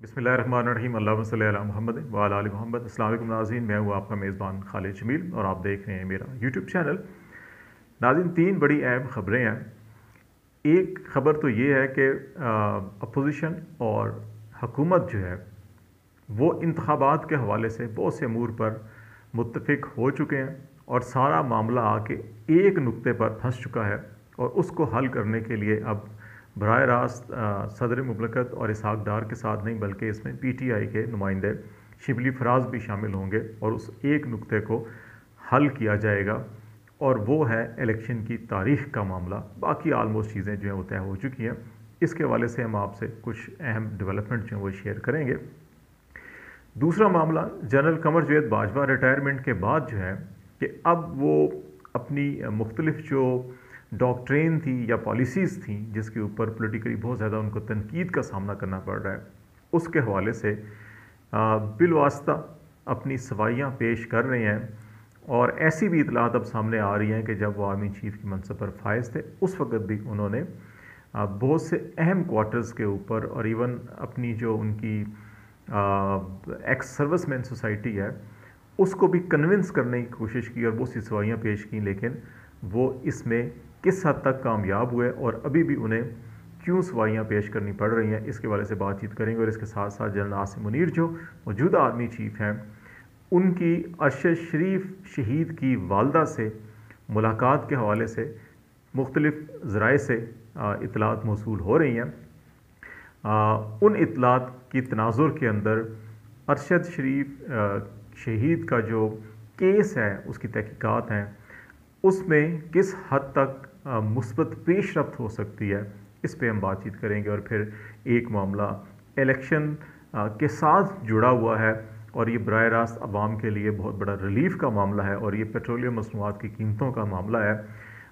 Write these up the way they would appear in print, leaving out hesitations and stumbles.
बिस्मिल्लाहिर्रहमानिर्रहीम अल्लाहुम्मा सल्लि अला मुहम्मद व अला आलि मोहम्मद। अस्सलाम वालेकुम नाज़रीन, मैं हूँ आपका मेज़बान खालिद जमील और आप देख रहे हैं मेरा यूट्यूब चैनल। नाज़रीन, तीन बड़ी अहम ख़बरें हैं। एक ख़बर तो ये है कि अपोजिशन और हुकूमत जो है वो इंतखाबात के हवाले से बहुत से अमूर पर मुत्तफ़िक हो चुके हैं और सारा मामला आके एक नुक्ते पर फंस चुका है और उसको हल करने के लिए अब बराह रास्त सदर मुमलकत और इसहाक डार के साथ नहीं बल्कि इसमें PTI के नुमाइंदे शिबली फराज भी शामिल होंगे और उस एक नुक्ते को हल किया जाएगा और वो है इलेक्शन की तारीख़ का मामला। बाकी आलमोस्ट चीज़ें जो हैं वो तय हो चुकी हैं। इसके हवाले से हम आपसे कुछ अहम डेवलपमेंट जो हैं वो शेयर करेंगे। दूसरा मामला जनरल कमर जावेद बाजवा रिटायरमेंट के बाद जो है कि अब वो अपनी मुख्तलिफ जो डॉक्ट्रेन थी या पॉलिसीज़ थी जिसके ऊपर पॉलिटिकली बहुत ज़्यादा उनको तनकीद का सामना करना पड़ रहा है, उसके हवाले से बिलवास्ता अपनी सवाइयाँ पेश कर रहे हैं। और ऐसी भी इतलात अब सामने आ रही हैं कि जब वो आर्मी चीफ़ की मनसब पर फायज़ थे उस वक़्त भी उन्होंने बहुत से अहम क्वार्टर्स के ऊपर और इवन अपनी जो उनकी एक्स सर्विसमैन सोसाइटी है उसको भी कन्विंस करने की कोशिश की और बहुत सी सवाइयाँ पेश की, लेकिन वो इसमें किस हद तक कामयाब हुए और अभी भी उन्हें क्यों सवाइयाँ पेश करनी पड़ रही हैं, इसके बारे से बातचीत करेंगे। और इसके साथ साथ जनरल आसिम मुनीर जो मौजूदा आर्मी चीफ़ हैं उनकी अरशद शरीफ शहीद की वालदा से मुलाकात के हवाले से मुख्तलिफ ज़राए से इतलात मौसूल हो रही हैं। उन इतलात की तनाजुर के अंदर अरशद शरीफ शहीद का जो केस है उसकी तहकीकात हैं उसमें किस हद तक मुस्बत पेशरफ्त हो सकती है, इस पे हम बातचीत करेंगे। और फिर एक मामला इलेक्शन के साथ जुड़ा हुआ है और ये बराह रास्त अवाम के लिए बहुत बड़ा रिलीफ का मामला है और ये पेट्रोलियम मसनूआत की कीमतों का मामला है।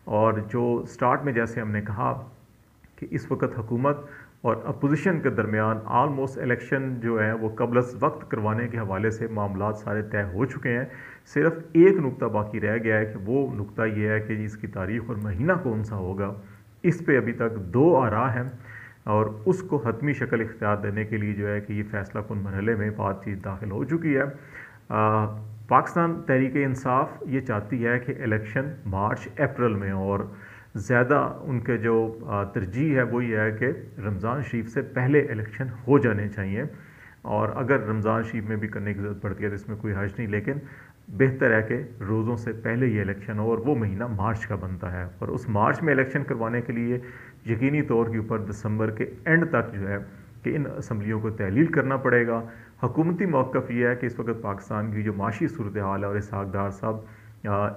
और जो स्टार्ट में जैसे हमने कहा कि इस वक्त हुकूमत और अपोजिशन के दरमियान आलमोस्ट इलेक्शन जो है वो कबल वक्त करवाने के हवाले से मामला सारे तय हो चुके हैं। सिर्फ एक नुक्ता बाकी रह गया है कि वो नुक्ता ये है कि इसकी तारीख़ और महीना कौन सा होगा। इस पे अभी तक दो आरा हैं और उसको हतमी शक्ल इख्तियार देने के लिए जो है कि ये फ़ैसला कुन मरहले में बातचीत दाखिल हो चुकी है। पाकिस्तान तहरीक इंसाफ ये चाहती है कि इलेक्शन मार्च अप्रैल में, और ज़्यादा उनके जो तरजीह है वो ये है कि रमज़ान शरीफ से पहले इलेक्शन हो जाने चाहिए। और अगर रमज़ान शरीफ में भी करने की ज़रूरत पड़ती है तो इसमें कोई हर्ज नहीं, लेकिन बेहतर है कि रोज़ों से पहले ये इलेक्शन हो और वो महीना मार्च का बनता है। और उस मार्च में इलेक्शन करवाने के लिए यकीनी तौर के ऊपर दिसंबर के एंड तक जो है कि इन असम्बलियों को तहलील करना पड़ेगा। हुकूमती मौक़िफ़ ये है कि इस वक्त पाकिस्तान की जो माशी सूरत हाल है और इसहाक डार साहब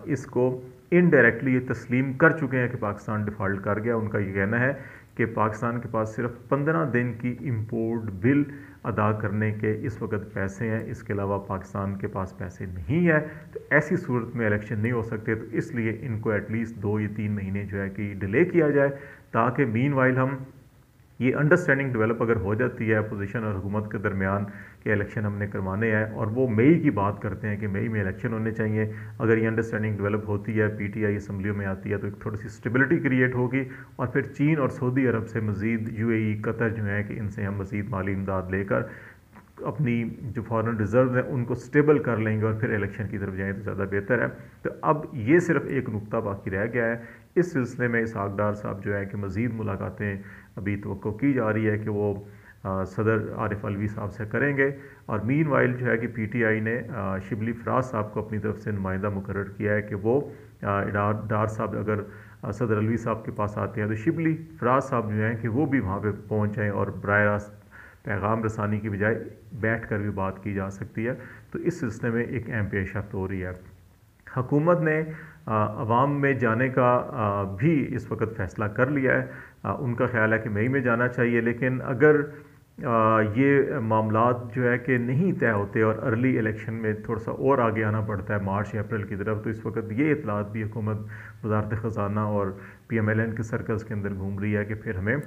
इसको इनडायरेक्टली ये तस्लीम कर चुके हैं कि पाकिस्तान डिफ़ॉल्ट कर गया। उनका ये कहना है कि पाकिस्तान के पास सिर्फ 15 दिन की इम्पोर्ट बिल अदा करने के इस वक्त पैसे हैं, इसके अलावा पाकिस्तान के पास पैसे नहीं है। तो ऐसी सूरत में इलेक्शन नहीं हो सकते, तो इसलिए इनको एटलीस्ट 2 या 3 महीने जो है कि डिले किया जाए ताकि मीनवाइल हम ये अंडरस्टैंडिंग डेवलप अगर हो जाती है अपोजिशन और हुकूमत के दरमियान कि इलेक्शन हमने करवाने हैं और वो मई की बात करते हैं कि मई में इलेक्शन होने चाहिए। अगर ये अंडरस्टैंडिंग डेवलप होती है, PTI असम्बलियों में आती है तो एक थोड़ी सी स्टेबिलिटी क्रिएट होगी और फिर चीन और सऊदी अरब से मज़ीद UAE कतर जो है कि इनसे हम मज़ीद माली इमदाद लेकर अपनी जो फॉरेन रिज़र्व हैं उनको स्टेबल कर लेंगे और फिर इलेक्शन की तरफ जाएँ तो ज़्यादा बेहतर है। तो अब ये सिर्फ एक नुक्ता बाकी रह गया है। इस सिलसिले में इसहाक डार साहब जो है कि मज़ीद मुलाकातें अभी तवक्को की जा रही है कि वो सदर आरिफ अलवी साहब से करेंगे। और मीनवाइल जो है कि PTI ने शिबली फराज साहब को अपनी तरफ से नुमाइंदा मुकर्रर किया है कि वो डार साहब अगर सदर अलवी साहब के पास आते हैं तो शिबली फराज साहब जो हैं कि वो भी वहाँ पे पहुँच जाएँ और बराह रास्त पैगाम रसानी की बजाय बैठ कर भी बात की जा सकती है। तो इस सिलसिले में एक अहम पेशरफ्त हो रही है। हुकूमत ने अवाम में जाने का भी इस वक्त फ़ैसला कर लिया है। उनका ख्याल है कि मई में जाना चाहिए, लेकिन अगर ये मामलात जो है कि नहीं तय होते और अर्ली इलेक्शन में थोड़ा सा और आगे आना पड़ता है मार्च या अप्रैल की तरफ, तो इस वक्त ये इतलात भी हुकूमत वज़ारत ख़ज़ाना और PMLN के सर्कल्स के अंदर घूम रही है कि फिर हमें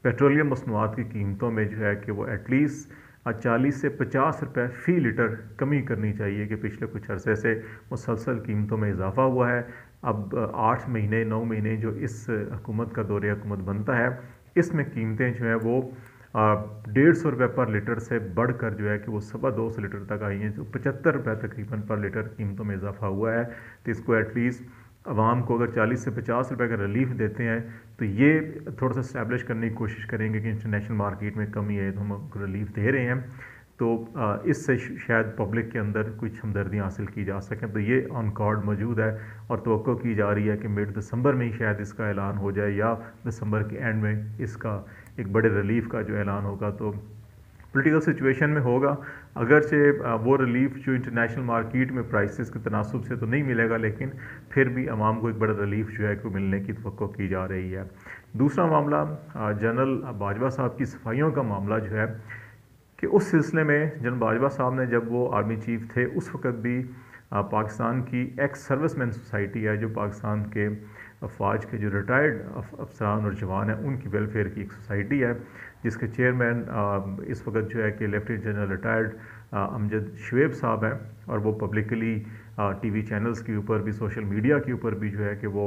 पेट्रोलियम मसनूआत की कीमतों में जो है कि वो एटलीस्ट 40 से 50 रुपये फ़ी लीटर कमी करनी चाहिए कि पिछले कुछ अरसे से मुसलसल कीमतों में इजाफ़ा हुआ है। अब 8 महीने 9 महीने जो इस हुकूमत का दौरे हुकूमत बनता है इसमें कीमतें जो हैं वो 150 रुपये पर लीटर से बढ़कर जो है कि वो 250 लीटर तक आई हैं, जो 75 रुपये तकरीबन पर लीटर कीमतों में इजाफा हुआ है। तो इसको एटलीस्ट आवाम को अगर 40 से 50 रुपये का रिलीफ देते हैं तो ये थोड़ा सा इस्टेब्लिश करने की कोशिश करेंगे कि इंटरनेशनल मार्केट में कमी है तो हम रिलीफ दे रहे हैं, तो इससे शायद पब्लिक के अंदर कुछ हमदर्दियाँ हासिल की जा सकें। तो ये ऑन कार्ड मौजूद है और तवक्को की जा रही है कि मिड दिसंबर में ही शायद इसका ऐलान हो जाए या दिसंबर के एंड में इसका एक बड़े रिलीफ का जो ऐलान होगा। तो पॉलिटिकल सिचुएशन में होगा, अगरचे वो रिलीफ जो इंटरनेशनल मार्केट में प्राइसेस के तनासब से तो नहीं मिलेगा, लेकिन फिर भी आवाम को एक बड़ा रिलीफ जो है कि मिलने की तवक्को की जा रही है। दूसरा मामला जनरल बाजवा साहब की सफाइयों का मामला जो है कि उस सिलसिले में जनरल बाजवा साहब ने, जब वो आर्मी चीफ थे उस वक़्त भी पाकिस्तान की एक्स सर्विसमैन सोसाइटी है, जो पाकिस्तान के फ़ौज के जो रिटायर्ड अफसरान और जवान हैं उनकी वेलफेयर की एक सोसाइटी है, जिसके चेयरमैन इस वक्त जो है कि lieutenant general retired Amjad Shoaib साहब हैं, और वो पब्लिकली टीवी चैनल्स के ऊपर भी, सोशल मीडिया के ऊपर भी जो है कि वो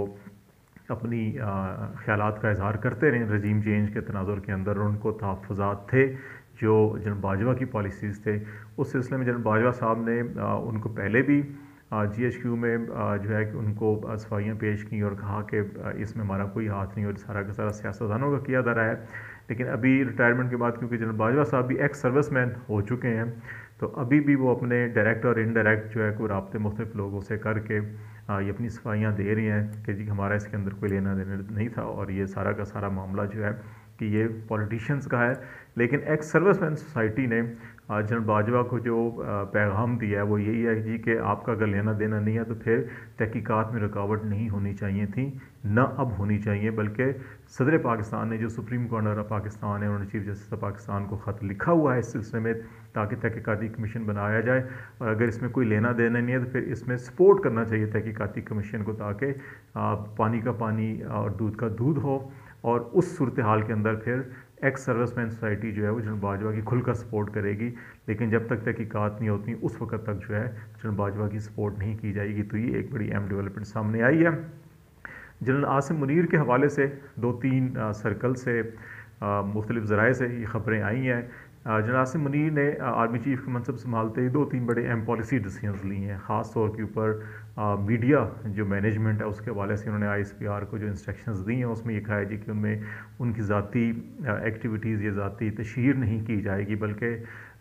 अपनी ख़यालात का इजहार करते रहे रजीम चेंज के तनाजुर के अंदर। उनको तहफ़्फ़ुज़ात थे जो जनरल बाजवा की पॉलिसीज़ थे, उस सिलसिले में जनरल बाजवा साहब ने उनको पहले भी GHQ में जो है कि उनको सफाइयाँ पेश की और कहा कि इसमें हमारा कोई हाथ नहीं और सारा का सारा सियासतदानों का किया जा रहा है। लेकिन अभी रिटायरमेंट के बाद क्योंकि जनरल बाजवा साहब भी एक्स सर्विसमैन हो चुके हैं, तो अभी भी वो अपने डायरेक्ट और इनडायरेक्ट जो है कोई राब्ते मुख्तलिफ लोगों से करके ये अपनी सफाइयाँ दे रही हैं कि जी हमारा इसके अंदर कोई लेना देना नहीं था, और ये सारा का सारा मामला जो है कि ये पॉलिटिशियंस का है। लेकिन एक्स सर्विसमैन सोसाइटी ने जनरल बाजवा को जो पैगाम दिया है वो यही है जी कि आपका अगर लेना देना नहीं है तो फिर तहकीकात में रुकावट नहीं होनी चाहिए थी, न अब होनी चाहिए, बल्कि सदर पाकिस्तान ने, जो सुप्रीम कोर्ट ऑफ पाकिस्तान है, उन्होंने चीफ जस्टिस ऑफ पाकिस्तान को ख़त लिखा हुआ है इस सिलसिले में, ताकि तहकीकाती कमीशन बनाया जाए, और अगर इसमें कोई लेना देना नहीं है तो फिर इसमें सपोर्ट करना चाहिए तहकीकाती कमीशन को, ताकि पानी का पानी और दूध का दूध हो। और उस सूरत हाल के अंदर फिर एक्स सर्विसमैन सोसाइटी जो है वो जनरल बाजवा की खुल कर सपोर्ट करेगी, लेकिन जब तक तहकीकात नहीं होती उस वक्त तक जो है जनरल बाजवा की सपोर्ट नहीं की जाएगी। तो ये एक बड़ी अहम डेवलपमेंट सामने आई है। जनरल आसिम मुनीर के हवाले से 2-3 सर्कल से मुख्तलिफ ज़राए से ये ख़बरें आई हैं। जनरल आसिम मुनीर ने आर्मी चीफ़ का मनसब संभालते ही 2-3 बड़े अहम पॉलिसी डिसीजंस ली हैं, ख़ास तौर के ऊपर मीडिया जो मैनेजमेंट है उसके हवाले से उन्होंने ISPR को जो इंस्ट्रक्शंस दी हैं उसमें ये कहा है जी कि उनमें उनकी ज़ाती एक्टिविटीज़ या ज़ाती तशहीर नहीं की जाएगी, बल्कि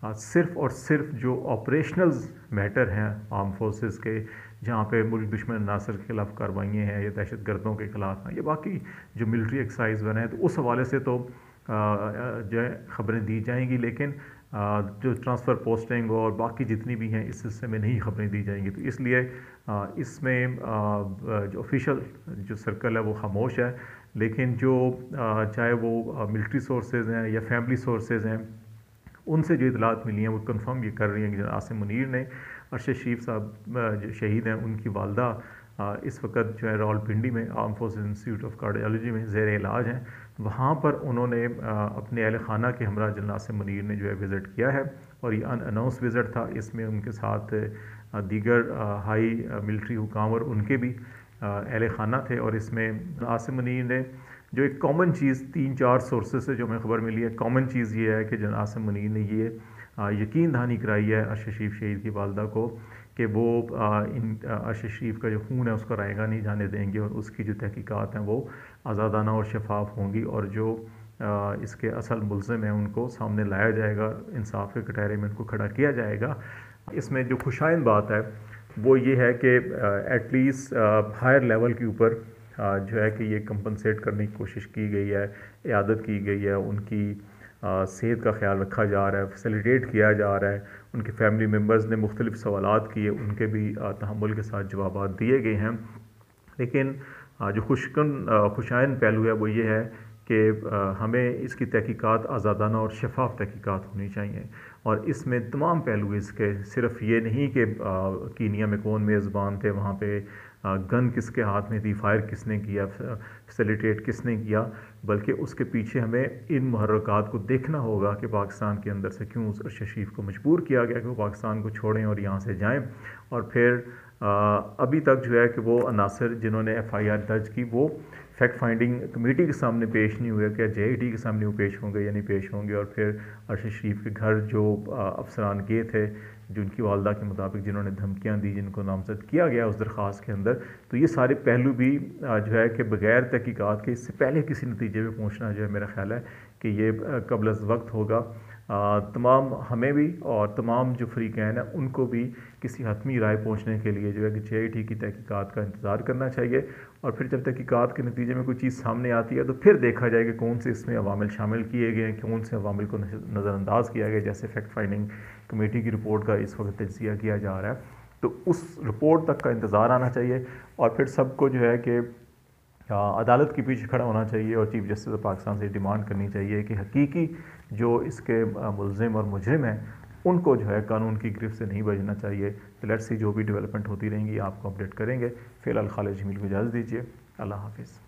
सिर्फ़ और सिर्फ जो ऑपरेशनल्स मैटर हैं आर्म फोर्सेस के, जहाँ पे मुल्क दुश्मन नासर के खिलाफ कार्रवाइयाँ हैं या दहशत गर्दों के ख़िलाफ़ हैं या बाकी जो मिलिट्री एक्सरसाइज बने हैं, तो उस हवाले से तो जो है ख़बरें दी जाएंगी, लेकिन जो ट्रांसफ़र पोस्टिंग और बाकी जितनी भी हैं इस हिस्से में नहीं ख़बरें दी जाएंगी। तो इसलिए इसमें जो ऑफिशियल जो सर्कल है वो खामोश है, लेकिन जो चाहे वो मिलिट्री सोर्सेज हैं या फैमिली सोर्सेज हैं, उनसे जो इतलात मिली हैं वो कंफर्म ये कर रही हैं कि आसिम मुनीर ने, अरशद शरीफ साहब जो शहीद हैं उनकी वालदा इस वक्त जो है रावलपिंडी में arm forces institute of cardiology में ज़ेर इलाज हैं। वहाँ पर उन्होंने अपने अहल खाना के हमरा जनरल आसिम मुनीर ने जो है विज़िट किया है, और ये अनअनाउंस विज़िट था। इसमें उनके साथ दीगर हाई मिलिट्री हुकाम और उनके भी अहल खाना थे, और इसमें आसिम मुनीर ने जो एक कॉमन चीज़ 3-4 सोर्सेज से जो हमें ख़बर मिली है, कॉमन चीज़ ये है कि जनरल आसिम मुनीर ने ये यकीन दहानी कराई है अरशद शरीफ शहीद की वालदा को कि वो अरशद शरीफ का जो खून है उसको रायगा नहीं जाने देंगे, और उसकी जो तहकीकात हैं वो आज़ादाना और शफाफ होंगी, और जो इसके असल मुल्ज़िम हैं उनको सामने लाया जाएगा, इंसाफ के कटहरे में उनको खड़ा किया जाएगा। इसमें जो खुशाइन बात है वो ये है कि एटलीस्ट हायर लेवल के ऊपर जो है कि ये कंपनसेट करने की कोशिश की गई है, इयादत की गई है, उनकी सेहत का ख्याल रखा जा रहा है, फैसिलिटेट किया जा रहा है, उनके फैमिली मेम्बर्स ने मुख्तलिफ सवालात किए, उनके भी तहम्मुल के साथ जवाब दिए गए हैं। लेकिन जो खुशाइन पहलू है वो ये है कि हमें इसकी तहकीकात आज़ादाना और शफाफ तहकीकात होनी चाहिए, और इसमें तमाम पहलू इसके, सिर्फ ये नहीं कि कीनिया में कौन मेज़बान थे, वहाँ पे गन किसके हाथ में थी, फायर किसने किया, फैसिलिटेट किसने किया, बल्कि उसके पीछे हमें इन मुहर्रकात को देखना होगा कि पाकिस्तान के अंदर से क्यों उस अरशद शरीफ को मजबूर किया गया कि वो पाकिस्तान को छोड़ें और यहाँ से जाएं। और फिर अभी तक जो है कि वो अनासर जिन्होंने FIR दर्ज की वो فیکٹ فائنڈنگ کمیٹی کے سامنے پیش نہیں ہوئے، کیا جے آئی ٹی کے سامنے وہ پیش ہوں گے یا نہیں پیش ہوں گے، اور پھر ارشد شریف کے گھر جو افسران گئے تھے جو ان کی والدہ کے مطابق جنہوں نے دھمکیاں دی، جن کو نامزد کیا گیا اس درخواست کے اندر، تو یہ سارے پہلو بھی جو ہے کہ بغیر تحقیقات کے اس سے پہلے کسی نتیجے پہ پہنچنا جو ہے میرا خیال ہے کہ یہ قبل از وقت ہوگا۔ تمام ہمیں بھی اور تمام جو فریقین ہیں ان کو بھی کسی حتمی رائے پہنچنے کے لیے جو ہے کہ جے آئی ٹی کی تحقیقات کا انتظار کرنا چاہیے، اور پھر جب تحقیقات کے نتیجے میں کوئی چیز سامنے آتی ہے تو پھر دیکھا جائے کہ کون سے اس میں عوامل شامل کیے گئے ہیں، کون سے عوامل کو نظر انداز کیا گیا، جیسے فیکٹ فائنڈنگ کمیٹی کی رپورٹ کا اس وقت تجزیہ کیا جا رہا ہے، تو اس رپورٹ تک کا انتظار آنا چاہیے، اور پھر سب کو جو ہے کہ عدالت کے پیچھے کھڑا ہونا چاہیے، اور چیف جسٹس آف پاکستان سے ڈیمانڈ کرنی چاہیے کہ حقیقی جو اس کے ملزم اور مجرم ہیں ان کو جو ہے قانون کی گرفت سے نہیں بچنا چاہیے۔ تو لیٹس سی جو بھی ڈیولپمنٹ ہوتی رہیں گی آپ کو اپڈیٹ کریں گے۔ فی الحال خالد جمیل کو اجازت دیجیے، اللہ حافظ۔